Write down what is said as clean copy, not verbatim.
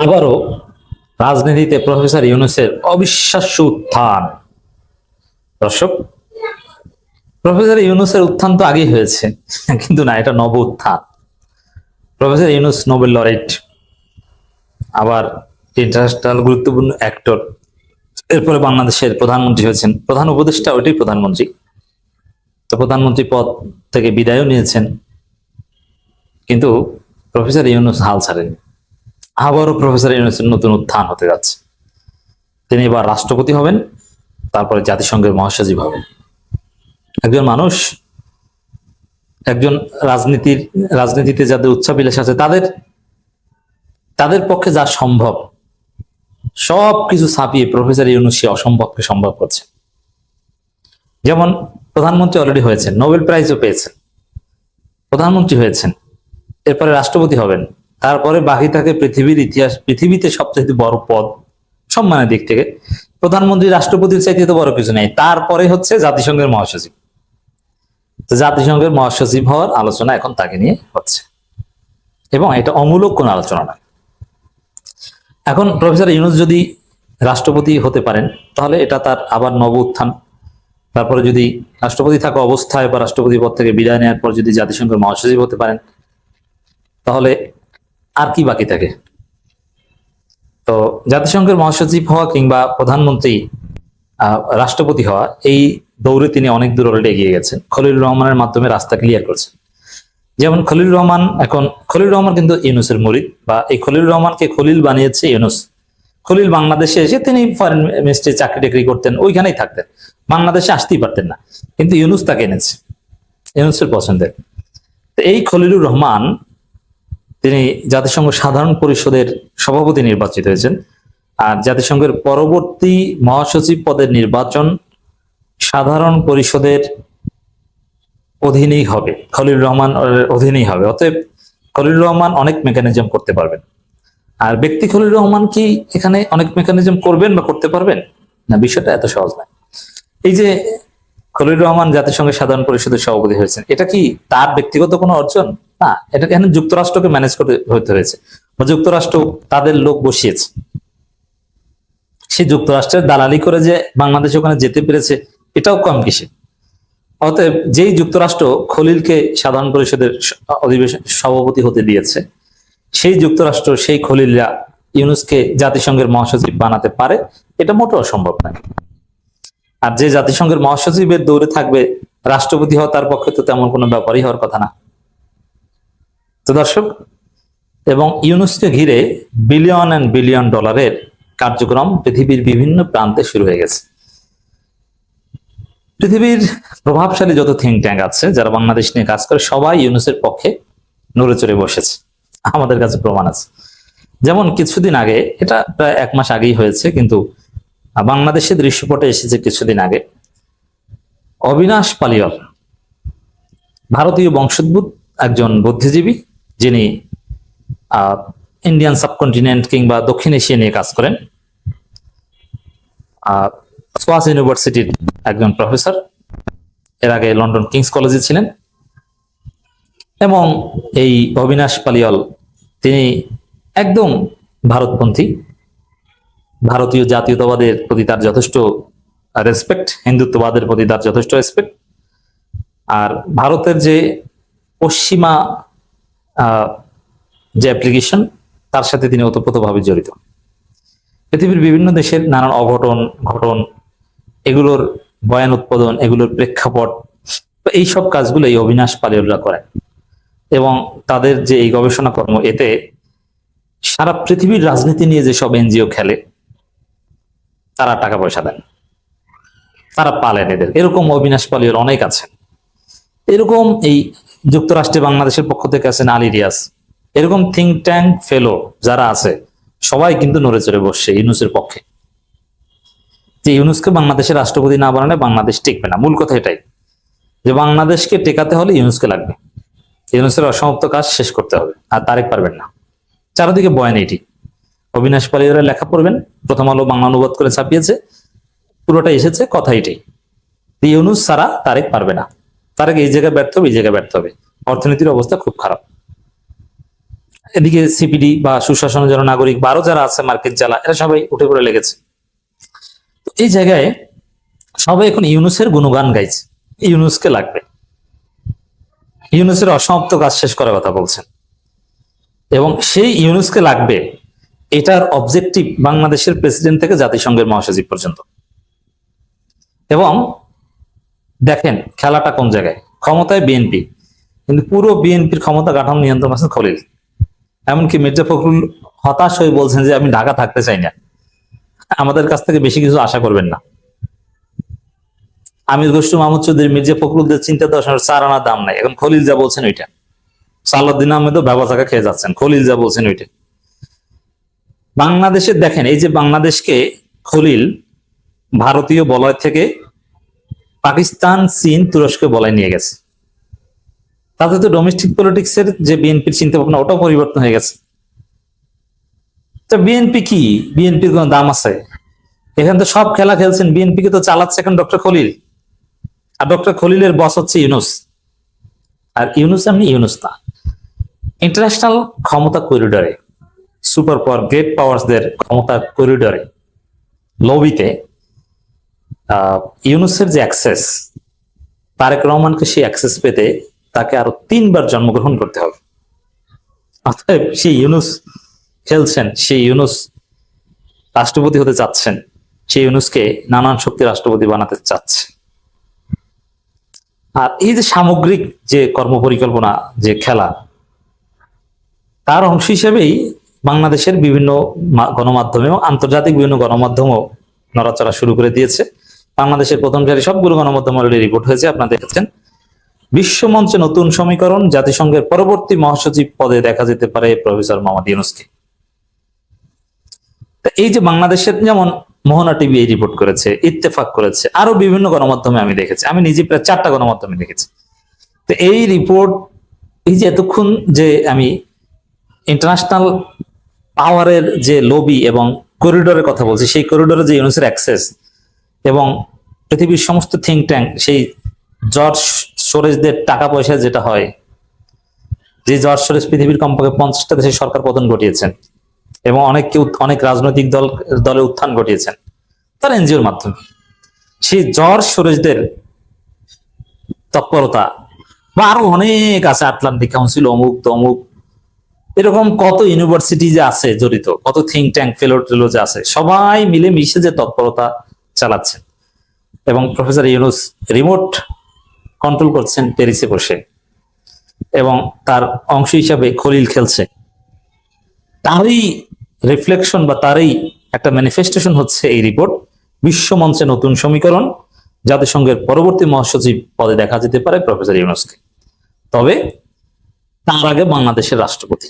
আবারও রাজনীতিতে প্রফেসর ইউনূসের অবিশ্বাস্য উত্থান। দর্শক, প্রফেসর ইউনূসের উত্থান তো আগেই হয়েছে, কিন্তু না, এটা নব উত্থান। প্রফেসর ইউনূস নোবেল লরেট, আবার ইন্টারন্যাশনাল গুরুত্বপূর্ণ অ্যাক্টর, এরপরে বাংলাদেশের প্রধানমন্ত্রী হয়েছেন, প্রধান উপদেষ্টা ওইটাই প্রধানমন্ত্রী, তো প্রধানমন্ত্রী পদ থেকে বিদায়ও নিয়েছেন, কিন্তু প্রফেসর ইউনূস হাল ছাড়েনি। আবারও প্রফেসর ইউনূসের নতুন উত্থান হতে যাচ্ছে। তিনি এবার রাষ্ট্রপতি হবেন, তারপরে জাতিসংঘের মহাসচিব হবেন। একজন মানুষ, একজন রাজনীতিতে যাদের উচ্চাভিলাষ আছে তাদের পক্ষে যা সম্ভব সবকিছু ছাপিয়ে প্রফেসর ইউনূস অসম্ভবকে সম্ভব করছে। যেমন প্রধানমন্ত্রী অলরেডি হয়েছেন, নোবেল প্রাইজও পেয়েছেন, প্রধানমন্ত্রী হয়েছেন, এরপরে রাষ্ট্রপতি হবেন, তারপরে বাকি থাকে পৃথিবীতে সবচেয়ে বড় পদ সম্মানের দিক থেকে। প্রধানমন্ত্রী রাষ্ট্রপতির চাইতে তো বড় কিছু নেই। তারপরে হচ্ছে জাতিসংঘের মহাসচিব। জাতিসংঘের মহাসচিব হওয়ার আলোচনা এখন তাকে নিয়ে হচ্ছে, এবং এটা অমূলক কোন আলোচনা নয়। এখন প্রফেসর ইউনূস যদি রাষ্ট্রপতি হতে পারেন, তাহলে এটা তার আবার নব উত্থান। তারপরে যদি রাষ্ট্রপতি থাকা অবস্থায় বা রাষ্ট্রপতি পদ থেকে বিদায় নেওয়ার পর যদি জাতিসংঘের মহাসচিব হতে পারেন, তাহলে আর কি বাকি থাকে? তো জাতিসংঘের মহাসচিব হওয়া কিংবা প্রধানমন্ত্রী, রাষ্ট্রপতি হওয়া, এই দৌড়ে তিনি অনেক দূর অলরেডি এগিয়ে গেছেন। খলিলুর রহমানের মাধ্যমে রাস্তা ক্লিয়ার করছেন। যেমন খলিলুর রহমান কিন্তু ইউনূসের মুরিদ, বা এই খলিলুর রহমানকে খলিল বানিয়েছে ইউনূস। খলিল বাংলাদেশে এসে তিনি ফরেন মিনিস্ট্রি চাকরি টাকরি করতেন, ওইখানেই থাকতেন, বাংলাদেশে আসতেই পারতেন না, কিন্তু ইউনূস তাকে এনেছে, ইউনূসের পছন্দের। তো এই খলিলুর রহমান তিনি জাতিসংঘ সাধারণ পরিষদের সভাপতি নির্বাচিত হয়েছেন। আর জাতিসংঘের পরবর্তী মহাসচিব পদের নির্বাচন সাধারণ পরিষদের অধীনেই হবে, খলিলুর রহমান অধীনেই হবে। অতএব খলিলুর রহমান অনেক মেকানিজম করতে পারবেন। আর ব্যক্তি খলিলুর রহমান কি এখানে অনেক মেকানিজম করবেন বা করতে পারবেন না? বিষয়টা এত সহজ নয়। এই যে খলিলুর রহমান জাতিসংঘের সাধারণ পরিষদের সভাপতি হয়েছেন, এটা কি তার ব্যক্তিগত কোনো অর্জন? না, এটা এখানে যুক্তরাষ্ট্রকে ম্যানেজ করতে হতে হয়েছে, বা যুক্তরাষ্ট্র তাদের লোক বসিয়েছে। সেই যুক্তরাষ্ট্রের দালালি করে যে বাংলাদেশ ওখানে যেতে পেরেছে, এটাও কম কিসে। অতএব যেই যুক্তরাষ্ট্র খলিলকে সাধারণ পরিষদের অধিবেশন সভাপতি হতে দিয়েছে, সেই যুক্তরাষ্ট্র, সেই খলিলরা ইউনূসকে জাতিসংঘের মহাসচিব বানাতে পারে, এটা মোটেও অসম্ভব নয়। আর যে জাতিসংঘের মহাসচিবের দৌড়ে থাকবে, রাষ্ট্রপতি হওয়া তার পক্ষে তো তেমন কোনো ব্যাপারই হওয়ার কথা না। তো দর্শক, এবং ইউনূসকে ঘিরে বিলিয়ন এন্ড বিলিয়ন ডলারের কার্যক্রম পৃথিবীর বিভিন্ন প্রান্তে শুরু হয়ে গেছে। পৃথিবীর প্রভাবশালী যত থিঙ্ক ট্যাঙ্ক আছে, যারা বাংলাদেশ নিয়ে কাজ করে, সবাই ইউনূসের পক্ষে নড়ে চড়ে বসেছে। আমাদের কাছে প্রমাণ আছে। যেমন কিছুদিন আগে, এটা প্রায় 1 মাস আগেই হয়েছে, কিন্তু বাংলাদেশের দৃশ্যপটে এসেছে কিছুদিন আগে, অবিনাশ পালিওয়াল, ভারতীয় বংশোদ্ভূত একজন বুদ্ধিজীবী, যিনি ইন্ডিয়ান সাবকন্টিনেন্ট কিংবা দক্ষিণ এশিয়া নিয়ে কাজ করেন, সোয়াস ইউনিভার্সিটির একজন প্রফেসর, এর আগে লন্ডন কিংস কলেজে ছিলেন। এবং এই অবিনাশ পালিওয়াল, তিনি একদম ভারতপন্থী, ভারতীয় জাতীয়তাবাদের প্রতি তার যথেষ্ট রেসপেক্ট, হিন্দুত্ববাদের প্রতি তার যথেষ্ট রেসপেক্ট। আর ভারতের যে পশ্চিমা যে অ্যাপ্লিকেশন, তার সাথে তিনি ওতপ্রোতভাবে জড়িত। পৃথিবীর বিভিন্ন দেশের নানান অঘটন ঘটন, এগুলোর বয়ান উৎপাদন, এগুলোর প্রেক্ষাপট, এইসব কাজগুলো এই অবিনাশ পালিওয়ালরা করেন। এবং তাদের যে এই গবেষণা কর্ম, এতে সারা পৃথিবীর রাজনীতি নিয়ে যেসব এনজিও খেলে, তারা টাকা পয়সা দেন, তারা পালেন এদের। এরকম অবিনাশ পালিওয়াল অনেক আছেন। এরকম এই যুক্তরাষ্ট্রে বাংলাদেশের পক্ষ থেকে আছেন আলী রিয়াজ। এরকম থিঙ্ক ট্যাঙ্ক ফেলো যারা আছে, সবাই কিন্তু নড়ে চড়ে বসছে ইউনূসের পক্ষে। যে ইউনূসকে বাংলাদেশের রাষ্ট্রপতি না বানালে বাংলাদেশ টিকবে না। মূল কথা এটাই, যে বাংলাদেশকে টেকাতে হলে ইউনূসকে লাগবে। ইউনূসের অসমাপ্ত কাজ শেষ করতে হবে, আর তারেক পারবেন না। চারদিকে বয়ান এটি। অবিনাশ পালিওয়ালের লেখা পড়বেন, প্রথম আলো বাংলা অনুবাদ করে ছাপিয়েছে, পুরোটা এসেছে কথা এটাই, ইউনূস ছাড়া তারেক পারবে না। তারেক এই জায়গায় ব্যর্থ হবে, এই জায়গায় ব্যর্থ হবে। অর্থনীতির অবস্থা খুব খারাপ। এদিকে সিপিডি বা সুশাসনের জন্য নাগরিক বা আরো যারা আছে মার্কেট জ্বালা, এরা সবাই উঠে পড়ে লেগেছে। তো এই জায়গায় সবাই এখন ইউনূসের গুণগান গাইছে, ইউনূসকে লাগবে, ইউনূসের অসমাপ্ত কাজ শেষ করার কথা বলছেন, এবং সেই ইউনূসকে লাগবে এটার অবজেক্টিভ বাংলাদেশের প্রেসিডেন্ট থেকে জাতিসংঘের মহাসচিব পর্যন্ত। এবং দেখেন খেলাটা কোন জায়গায়, ক্ষমতায় বিএনপি, কিন্তু পুরো বিএনপির ক্ষমতা কাঠামো নিয়ন্ত্রণ আছেন খলিল। এমনকি মির্জা ফখরুল হতাশ হয়ে বলছেন যে আমি ঢাকা থাকতে চাই না, আমাদের কাছ থেকে বেশি কিছু আশা করবেন না। আমির খসরু মাহমুদ চৌধুরী, মির্জা ফখরুলদের চিন্তা দর্শনের 4 আনার দাম নাই, এখন খলিল যা বলছেন ওইটা। সালাউদ্দিন আহমেদও ব্যবসাকে খেয়ে যাচ্ছেন, খলিল যা বলছেন ওইটা। বাংলাদেশের দেখেন, এই যে বাংলাদেশকে খলিল ভারতীয় বলয় থেকে পাকিস্তান, চীন, তুরস্কে বলয় নিয়ে গেছে, তাতে তো ডোমেস্টিক পলিটিক্সের যে বিএনপির চিন্তা ভাবনা ওটাও পরিবর্তন হয়ে গেছে। তো বিএনপি কি, বিএনপির কোন দাম আছে? এখানে তো সব খেলা খেলছেন, বিএনপি কে তো চালাচ্ছে এখন ডক্টর খলিল, আর ডক্টর খলিলের বস হচ্ছে ইউনূস। আর ইউনূস এমনি ইউনূস না, ইন্টারন্যাশনাল ক্ষমতা করিডরে, সুপার পাওয়ার, গ্রেট পাওয়ারসদের ক্ষমতা করিডরে, লবিতে ইউনূসের যে অ্যাক্সেস, তারেক রহমানকে সেই অ্যাক্সেস পেতে তাকে আরো 3বার জন্মগ্রহণ করতে হবে। অতএব সেই ইউনূস খেলছেন, সেই ইউনূস রাষ্ট্রপতি হতে চাচ্ছেন, সেই ইউনূসকে নানান শক্তি রাষ্ট্রপতি বানাতে চাচ্ছে। আর এই যে সামগ্রিক যে কর্মপরিকল্পনা, যে খেলা, তার অংশ হিসেবেই বাংলাদেশের বিভিন্ন গণমাধ্যমে এবং আন্তর্জাতিক বিভিন্ন গণমাধ্যমও নড়াচড়া শুরু করে দিয়েছে। বাংলাদেশের প্রথম সারি সবগুলো গণমাধ্যম অলরেডি রিপোর্ট হয়েছে, আপনারা দেখেছেন। বিশ্বমঞ্চে নতুন সমীকরণ, জাতিসংঘের পরবর্তী মহাসচিব পদে দেখা যেতে পারে প্রফেসর মোহাম্মদ ইউনূসকে। এই যে বাংলাদেশের, যেমন মোহনা টিভি এই রিপোর্ট করেছে, ইত্তেফাক করেছে, আরো বিভিন্ন গণমাধ্যমে আমি দেখেছি, আমি নিজে প্রায় 4টা গণমাধ্যমে দেখেছি। তো এই রিপোর্ট, এই যে এতক্ষণ যে আমি ইন্টারন্যাশনাল পাওয়ারের যে লবি এবং করিডোরের কথা বলছি, সেই করিডোরে যে ইউনূসের অ্যাক্সেস এবং পৃথিবীর সমস্ত থিঙ্ক ট্যাঙ্ক, সেই জর্জ সোরেজদের টাকা পয়সা যেটা হয়, যে জর্জ সোরেজ পৃথিবীর কমপক্ষে 50টা দেশের সরকার পতন ঘটিয়েছেন এবং অনেক রাজনৈতিক দলের উত্থান ঘটিয়েছেন তার এনজিওর মাধ্যমে, সেই জর্জ সোরেজদের তৎপরতা, বা আরো অনেক আছে, আটলান্টিক কাউন্সিল, অমুক তমুক, এরকম কত ইউনিভার্সিটি যে আছে জড়িত, কত থিঙ্ক ট্যাঙ্ক ফেলো যে আছে, সবাই মিলে মিশে যে তৎপরতা চালাচ্ছেন। এবং প্রফেসর ইউনূস রিমোট কন্ট্রোল করছেন প্যারিসে বসে, এবং তার অংশ হিসাবে খলিল খেলছে। তারই রিফ্লেকশন বা তারই একটা ম্যানিফেস্টেশন হচ্ছে এই রিপোর্ট, বিশ্বমঞ্চে নতুন সমীকরণ, জাতিসংঘের পরবর্তী মহাসচিব পদে দেখা যেতে পারে প্রফেসর ইউনূসকে, তবে তার আগে বাংলাদেশের রাষ্ট্রপতি।